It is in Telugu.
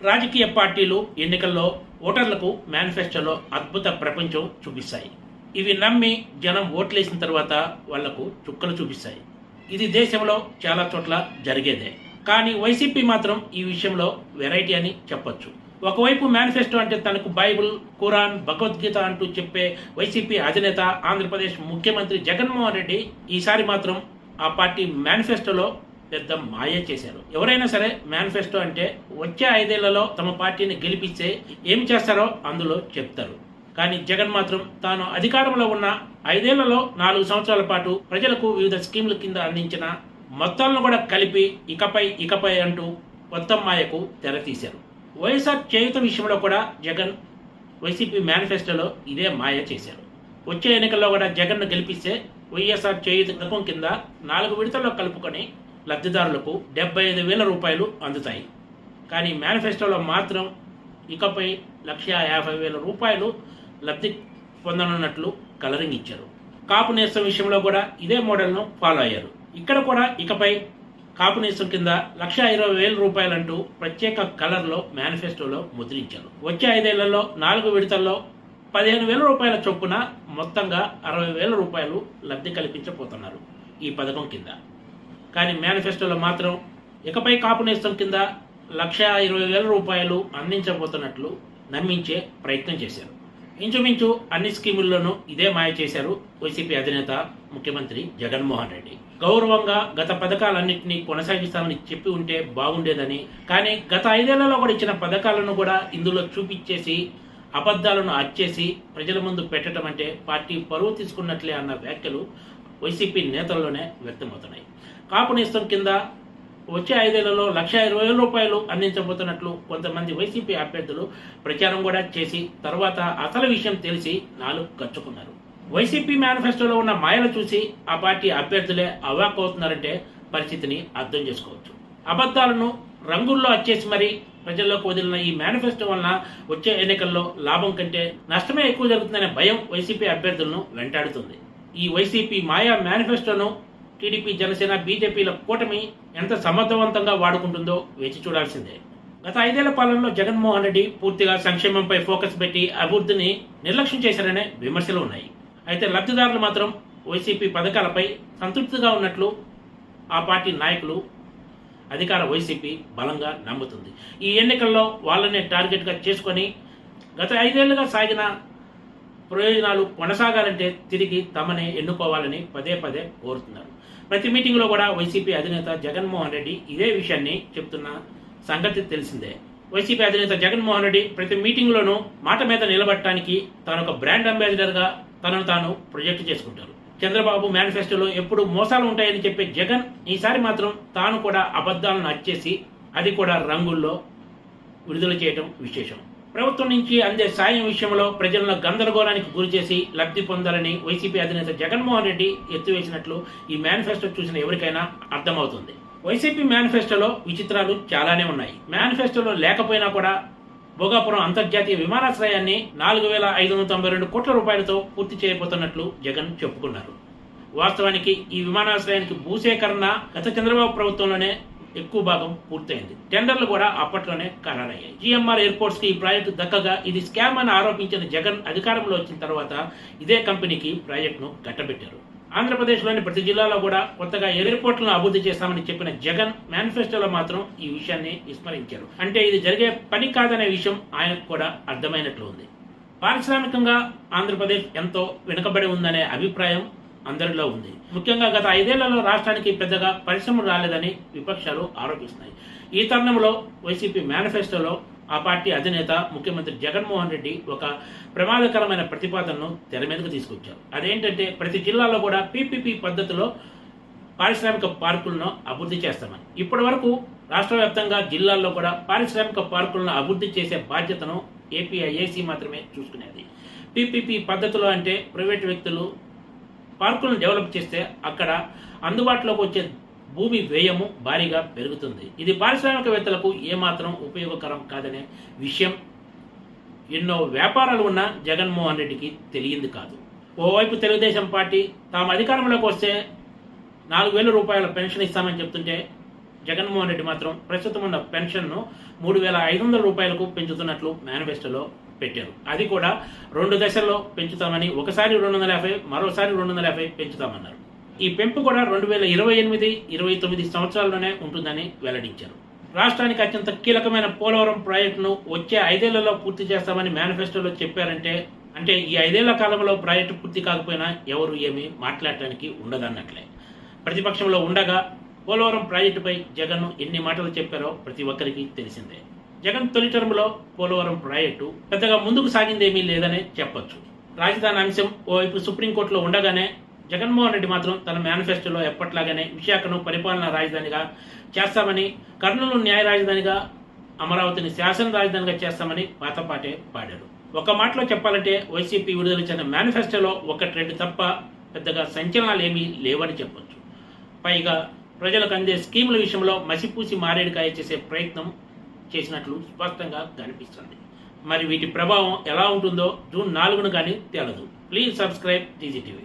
రాజకీయ పార్టీలు ఎన్నికల్లో ఓటర్లకు మేనిఫెస్టోలో అద్భుత ప్రపంచం చూపిస్తాయి. ఇవి నమ్మి జనం ఓట్లేసిన తర్వాత వాళ్లకు చుక్కలు చూపిస్తాయి. ఇది దేశంలో చాలా చోట్ల జరిగేదే. కానీ వైసీపీ మాత్రం ఈ విషయంలో వెరైటీ అని చెప్పొచ్చు. ఒకవైపు మేనిఫెస్టో అంటే తనకు బైబిల్, ఖురాన్, భగవద్గీత అంటూ చెప్పే వైసీపీ అధినేత ఆంధ్రప్రదేశ్ ముఖ్యమంత్రి జగన్మోహన్ రెడ్డి ఈసారి మాత్రం ఆ పార్టీ మేనిఫెస్టోలో పెద్ద మాయ చేశారు. ఎవరైనా సరే మేనిఫెస్టో అంటే వచ్చే 5 ఏళ్లలో తమ పార్టీని గెలిపిస్తే ఏం చేస్తారో అందులో చెప్తారు. కానీ జగన్ మాత్రం తాను అధికారంలో ఉన్న 5 ఏళ్లలో 4 సంవత్సరాల పాటు ప్రజలకు వివిధ స్కీముల కింద అందించిన మొత్తాలను కూడా కలిపి ఇకపై అంటూ కొత్త మాయకు తెరతీశారు. వైఎస్ఆర్ చేయూత విషయంలో కూడా జగన్ వైసీపీ మేనిఫెస్టోలో ఇదే మాయ చేశారు. వచ్చే ఎన్నికల్లో కూడా జగన్ను గెలిపిస్తే వైఎస్ఆర్ చేయూత పథకం కింద 4 విడతల్లో కలుపుకొని లబ్ధిదారులకు 75,000 రూపాయలు అందుతాయి. కానీ మేనిఫెస్టోలో మాత్రం ఇకపై 1,50,000 రూపాయలు లబ్ధి పొందనున్నట్లు కలరింగ్ ఇచ్చారు. కాపు నేస్తం విషయంలో కూడా ఇదే మోడల్ను ఫాలో అయ్యారు. ఇక్కడ కూడా ఇకపై కాపు నేస్తం కింద 1,20,000 రూపాయలంటూ ప్రత్యేక కలర్లో మేనిఫెస్టోలో ముద్రించారు. వచ్చే 5 ఏళ్లలో 4 విడతల్లో 15,000 రూపాయల చొప్పున మొత్తంగా 60,000 రూపాయలు లబ్ధి కల్పించబోతున్నారు ఈ పథకం కింద. కానీ మేనిఫెస్టోలో మాత్రం ఇకపై కాపు నేస్తం కింద 1,20,000 రూపాయలు అందించబోతున్నట్లు నమ్మించే ప్రయత్నం చేశారు. ఇంచుమించు అన్ని స్కీముల్లోనూ ఇదే మాయ చేశారు వైసీపీ అధినేత ముఖ్యమంత్రి జగన్మోహన్ రెడ్డి. గౌరవంగా గత పథకాలన్నింటినీ కొనసాగిస్తామని చెప్పి ఉంటే బాగుండేదని, కానీ గత 5 ఏళ్లలో కూడా ఇచ్చిన పథకాలను కూడా ఇందులో చూపించేసి అబద్ధాలను అచ్చేసి ప్రజల ముందు పెట్టడం అంటే పార్టీ పరువు తీసుకున్నట్లే అన్న వ్యాఖ్యలు వైసీపీ నేతల్లోనే వ్యక్తమవుతున్నాయి. కాపు నేస్తం కింద వచ్చే 5 ఏళ్లలో 1,20,000 రూపాయలు అందించబోతున్నట్లు కొంతమంది వైసీపీ అభ్యర్థులు ప్రచారం కూడా చేసి తర్వాత అసలు విషయం తెలిసి నాలుగు గచ్చుకున్నారు. వైసీపీ మేనిఫెస్టోలో ఉన్న మాయలు చూసి ఆ పార్టీ అభ్యర్థులే అవాక్కవుతున్నారంటే పరిస్థితిని అర్థం చేసుకోవచ్చు. అబద్ధాలను రంగుల్లో అచ్చేసి మరీ ప్రజల్లోకి వదిలిన ఈ మేనిఫెస్టో వలన వచ్చే ఎన్నికల్లో లాభం కంటే నష్టమే ఎక్కువ జరుగుతుందనే భయం వైసీపీ అభ్యర్థులను వెంటాడుతుంది. ఈ వైసీపీ మాయా మేనిఫెస్టోను టీడీపీ, జనసేన, బీజేపీల కూటమి ఎంత సమర్థవంతంగా వాడుకుంటుందో వేచి చూడాల్సిందే. గత 5 ఏళ్ల పాలనలో జగన్మోహన్ రెడ్డి పూర్తిగా సంక్షేమంపై ఫోకస్ పెట్టి అభివృద్ధిని నిర్లక్ష్యం చేశారనే విమర్శలు ఉన్నాయి. అయితే లబ్ధిదారులు మాత్రం వైసీపీ పథకాలపై సంతృప్తిగా ఉన్నట్లు ఆ పార్టీ నాయకులు, అధికార వైసీపీ బలంగా నమ్ముతుంది. ఈ ఎన్నికల్లో వాళ్ళనే టార్గెట్గా చేసుకొని గత 5 ఏళ్లుగా సాగిన ప్రయోజనాలు కొనసాగాలంటే తిరిగి తమనే ఎన్నుకోవాలని పదే కోరుతున్నారు. ప్రతి మీటింగ్లో కూడా వైసీపీ అధినేత జగన్మోహన్ రెడ్డి ఇదే విషయాన్ని చెప్తున్న సంగతి తెలిసిందే. వైసీపీ అధినేత జగన్మోహన్ రెడ్డి ప్రతి మీటింగ్లోనూ మాట మీద నిలబడటానికి తాను ఒక బ్రాండ్ అంబాసిడర్గా తనను తాను ప్రొజెక్ట్ చేసుకుంటారు. చంద్రబాబు మేనిఫెస్టోలో ఎప్పుడు మోసాలు ఉంటాయని చెప్పే జగన్ ఈసారి మాత్రం తాను కూడా అబద్ధాలను అచ్చేసి అది కూడా రంగుల్లో విడుదల చేయడం విశేషం. ప్రభుత్వం నుంచి అందే సాయం విషయంలో ప్రజలను గందరగోళానికి గురిచేసి లబ్ధి పొందాలని వైసీపీ అధినేత జగన్మోహన్ రెడ్డి ఎత్తువేసినట్లు ఈ మేనిఫెస్టో చూసిన ఎవరికైనా అర్థమవుతుంది. వైసీపీ మేనిఫెస్టోలో విచిత్రాలు చాలానే ఉన్నాయి. మేనిఫెస్టోలో లేకపోయినా కూడా భోగాపురం అంతర్జాతీయ విమానాశ్రయాన్ని 4,592 కోట్ల రూపాయలతో పూర్తి చేయబోతున్నట్లు జగన్ చెప్పుకున్నారు. వాస్తవానికి ఈ విమానాశ్రయానికి భూసేకరణ గత చంద్రబాబు ప్రభుత్వంలోనే ఎక్కువ భాగం పూర్తయింది. టెండర్లు కూడా అప్పట్లోనే ఖరారయ్యాయి. జిఎంఆర్ ఎయిర్పోర్ట్స్ కి ఈ ప్రాజెక్టు దక్కగా ఇది స్కామ్ అని ఆరోపించిన జగన్ అధికారంలో వచ్చిన తర్వాత ఇదే కంపెనీకి ప్రాజెక్టును కట్టబెట్టారు. ఆంధ్రప్రదేశ్లోని ప్రతి జిల్లాలో కూడా కొత్తగా ఎయిర్పోర్ట్లను అభివృద్ధి చేస్తామని చెప్పిన జగన్ మేనిఫెస్టోలో మాత్రం ఈ విషయాన్ని విస్మరించారు. అంటే ఇది జరిగే పని కాదనే విషయం ఆయనకు కూడా అర్థమైనట్లు ఉంది. పారిశ్రామికంగా ఆంధ్రప్రదేశ్ ఎంతో వెనుకబడి ఉందనే అభిప్రాయం అందరిలో ఉంది. ముఖ్యంగా గత 5 ఏళ్లలో రాష్ట్రానికి పెద్దగా పరిశ్రమలు రాలేదని విపక్షాలు ఆరోపిస్తున్నాయి. ఈ తరుణంలో వైసీపీ మేనిఫెస్టోలో ఆ పార్టీ అధినేత ముఖ్యమంత్రి జగన్మోహన్ రెడ్డి ఒక ప్రమాదకరమైన ప్రతిపాదనను తెర మీదకు తీసుకొచ్చారు. అదేంటంటే ప్రతి జిల్లాలో కూడా పీపీపీ పద్ధతిలో పారిశ్రామిక పార్కులను అభివృద్ధి చేస్తామని. ఇప్పటి వరకు రాష్ట్ర వ్యాప్తంగా జిల్లాల్లో కూడా పారిశ్రామిక పార్కులను అభివృద్ధి చేసే బాధ్యతను ఏపీఐఏసీ మాత్రమే చూసుకునేది. పీపీపీ పద్ధతిలో అంటే ప్రైవేటు వ్యక్తులు పార్కులను డెవలప్ చేస్తే అక్కడ అందుబాటులోకి వచ్చే భూమి వ్యయము భారీగా పెరుగుతుంది. ఇది పారిశ్రామికవేత్తలకు ఏమాత్రం ఉపయోగకరం కాదనే విషయం ఎన్నో వ్యాపారాలు ఉన్న జగన్మోహన్ రెడ్డికి తెలియంది కాదు. ఓవైపు తెలుగుదేశం పార్టీ తాము అధికారంలోకి వస్తే 4,000 రూపాయల పెన్షన్ ఇస్తామని చెప్తుంటే జగన్మోహన్ రెడ్డి మాత్రం ప్రస్తుతం ఉన్న పెన్షన్ను 3,500 రూపాయలకు పెంచుతున్నట్లు మేనిఫెస్టోలో పెట్టారు. అది కూడా 2 దశల్లో పెంచుతామని, ఒకసారి 250, మరోసారి 250 పెంచుతామన్నారు. ఈ పెంపు కూడా 2028-29 సంవత్సరాల్లోనే ఉంటుందని వెల్లడించారు. రాష్ట్రానికి అత్యంత కీలకమైన పోలవరం ప్రాజెక్టును వచ్చే 5 ఏళ్లలో పూర్తి చేస్తామని మేనిఫెస్టోలో చెప్పారంటే ఈ 5 ఏళ్ల కాలంలో ప్రాజెక్టు పూర్తి కాకపోయినా ఎవరు ఏమీ మాట్లాడటానికి ఉండదన్నట్లే. ప్రతిపక్షంలో ఉండగా పోలవరం ప్రాజెక్టుపై జగన్ ఎన్ని మాటలు చెప్పారో ప్రతి ఒక్కరికి తెలిసిందే. జగన్ తొలి టర్మ్లో పోలవరం ప్రాజెక్టు పెద్దగా ముందుకు సాగిందేమీ లేదనే చెప్పొచ్చు. రాజధాని అంశం ఓవైపు సుప్రీంకోర్టులో ఉండగానే జగన్మోహన్ రెడ్డి మాత్రం తన మేనిఫెస్టోలో ఎప్పట్లాగానే విశాఖను పరిపాలనా రాజధానిగా చేస్తామని, కర్నూలు న్యాయ రాజధానిగా, అమరావతిని శాసన రాజధానిగా చేస్తామని పాతపాటే పాడారు. ఒక మాటలో చెప్పాలంటే వైసీపీ విడుదల చేసిన మేనిఫెస్టోలో 1-2 తప్ప పెద్దగా సంచలనాలు ఏమీ లేవని చెప్పొచ్చు. పైగా ప్రజలకు అందే స్కీముల విషయంలో మసిపూసి మారేడుకాయ చేసే ప్రయత్నం చేసినట్లు స్పష్టంగా కనిపిస్తుంది. మరి వీటి ప్రభావం ఎలా ఉంటుందో జూన్ 4న కానీ తేలదు. Please subscribe TGTV.